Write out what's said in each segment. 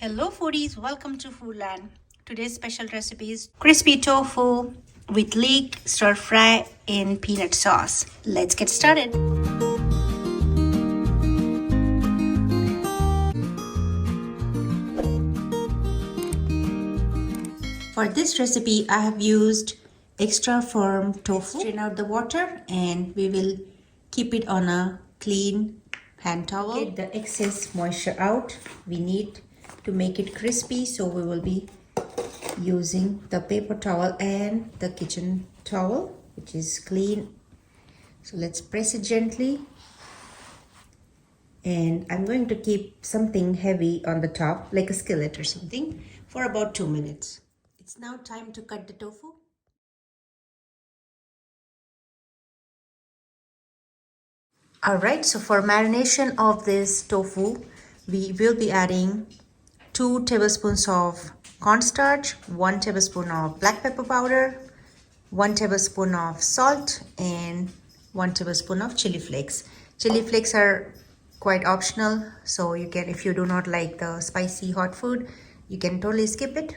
Hello foodies, welcome to Foodland. Today's special recipe is crispy tofu with leek stir fry in peanut sauce. Let's get started. For this recipe, I have used extra firm tofu. Strain out the water and we will keep it on a clean hand towel. Get the excess moisture out. We need to make it crispy, so we will be using the paper towel and the kitchen towel, which is clean. So let's press it gently. And I'm going to keep something heavy on the top, like a skillet or something, for about 2 minutes. It's now time to cut the tofu. Alright, so for marination of this tofu, we will be adding 2 tablespoons of cornstarch, 1 tablespoon of black pepper powder, 1 tablespoon of salt, and 1 tablespoon of chili flakes. Chili flakes are quite optional, so you can, if you do not like the spicy hot food, you can totally skip it.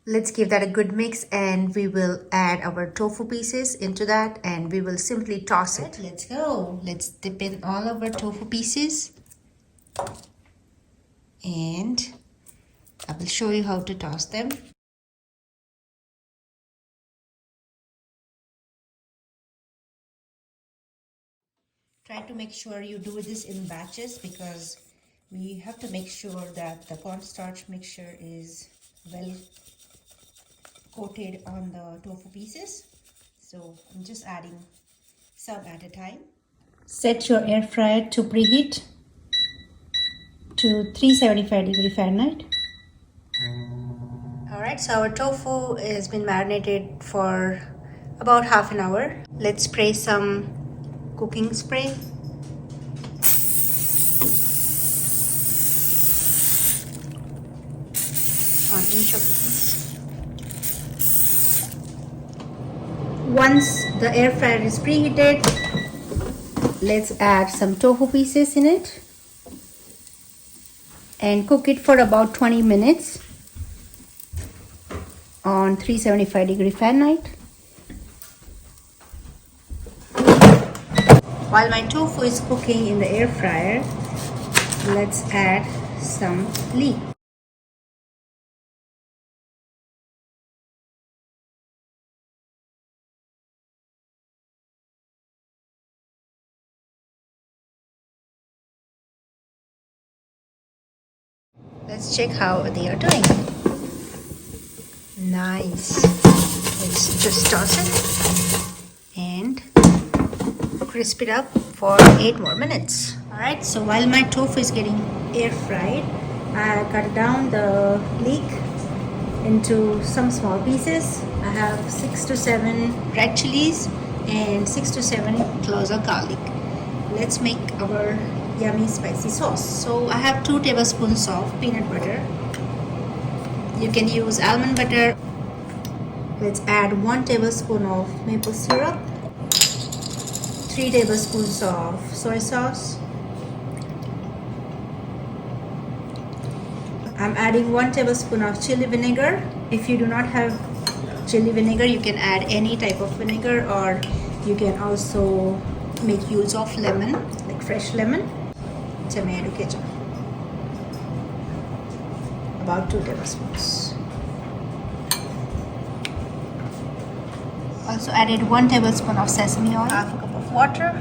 Let's give that a good mix and we will add our tofu pieces into that and we will simply toss it. Let's go. Let's dip in all of our tofu pieces and I will show you how to toss them. Try to make sure you do this in batches because we have to make sure that the cornstarch mixture is well coated on the tofu pieces. So I'm just adding some at a time. Set your air fryer to preheat to 375 Fahrenheit. Alright, so our tofu has been marinated for about half an hour. Let's spray some cooking spray. On each of the pieces. Once the air fryer is preheated, let's add some tofu pieces in it and cook it for about 20 minutes on 375 Fahrenheit. While my tofu is cooking in the air fryer, let's add some leek. Let's check how they are doing. Nice. Let's just toss it and crisp it up for 8 more minutes. Alright, so while my tofu is getting air fried, I cut down the leek into some small pieces. I have 6 to 7 red chilies and 6 to 7 cloves of garlic. Let's make our yummy spicy sauce. So I have 2 tablespoons of peanut butter. You can use almond butter. Let's add 1 tablespoon of maple syrup, 3 tablespoons of soy sauce. I'm adding 1 tablespoon of chili vinegar. If you do not have chili vinegar, you can add any type of vinegar, or you can also make use of lemon, like fresh lemon. Tomato ketchup, about 2 tablespoons. Also added 1 tablespoon of sesame oil, half a cup of water,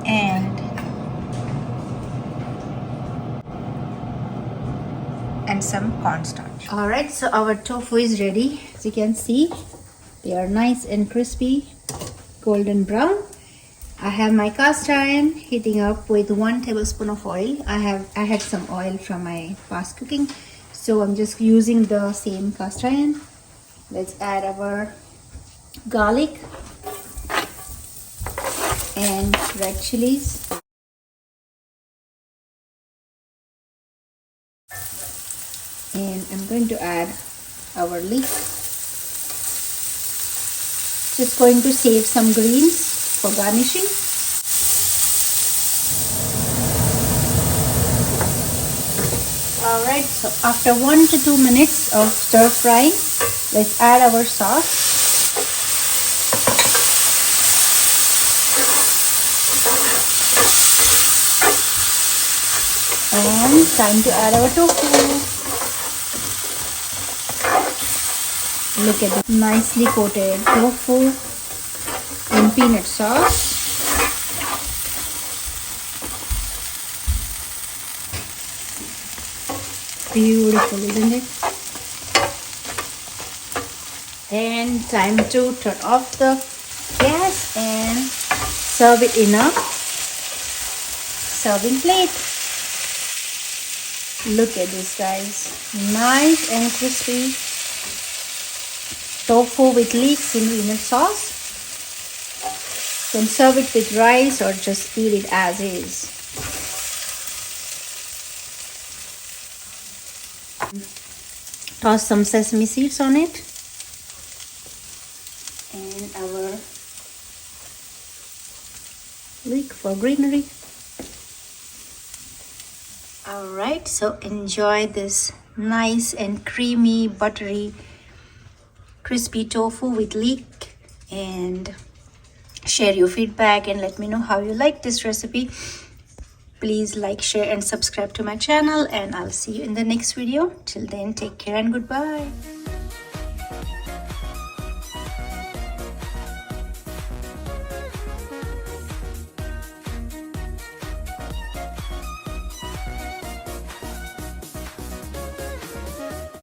and some cornstarch. Alright, so our tofu is ready. As you can see, they are nice and crispy, golden brown. I have my cast iron heating up with 1 tablespoon of oil. I had some oil from my past cooking, so I'm just using the same cast iron. Let's add our garlic and red chilies. And I'm going to add our leek. Just going to save some greens for garnishing. Alright, so after 1 to 2 minutes of stir frying, let's add our sauce. And time to add our tofu. Look at this nicely coated tofu in peanut sauce. Beautiful, isn't it? And time to turn off the gas and serve it in a serving plate. Look at this, guys. Nice and crispy tofu with leeks in peanut sauce. You can serve it with rice or just eat it as is. Toss some sesame seeds on it. And our leek for greenery. Alright, so enjoy this nice and creamy, buttery, crispy tofu with leek, and share your feedback and let me know how you like this recipe. Please like, share and subscribe to my channel, and I'll see you in the next video. Till then, take care and goodbye.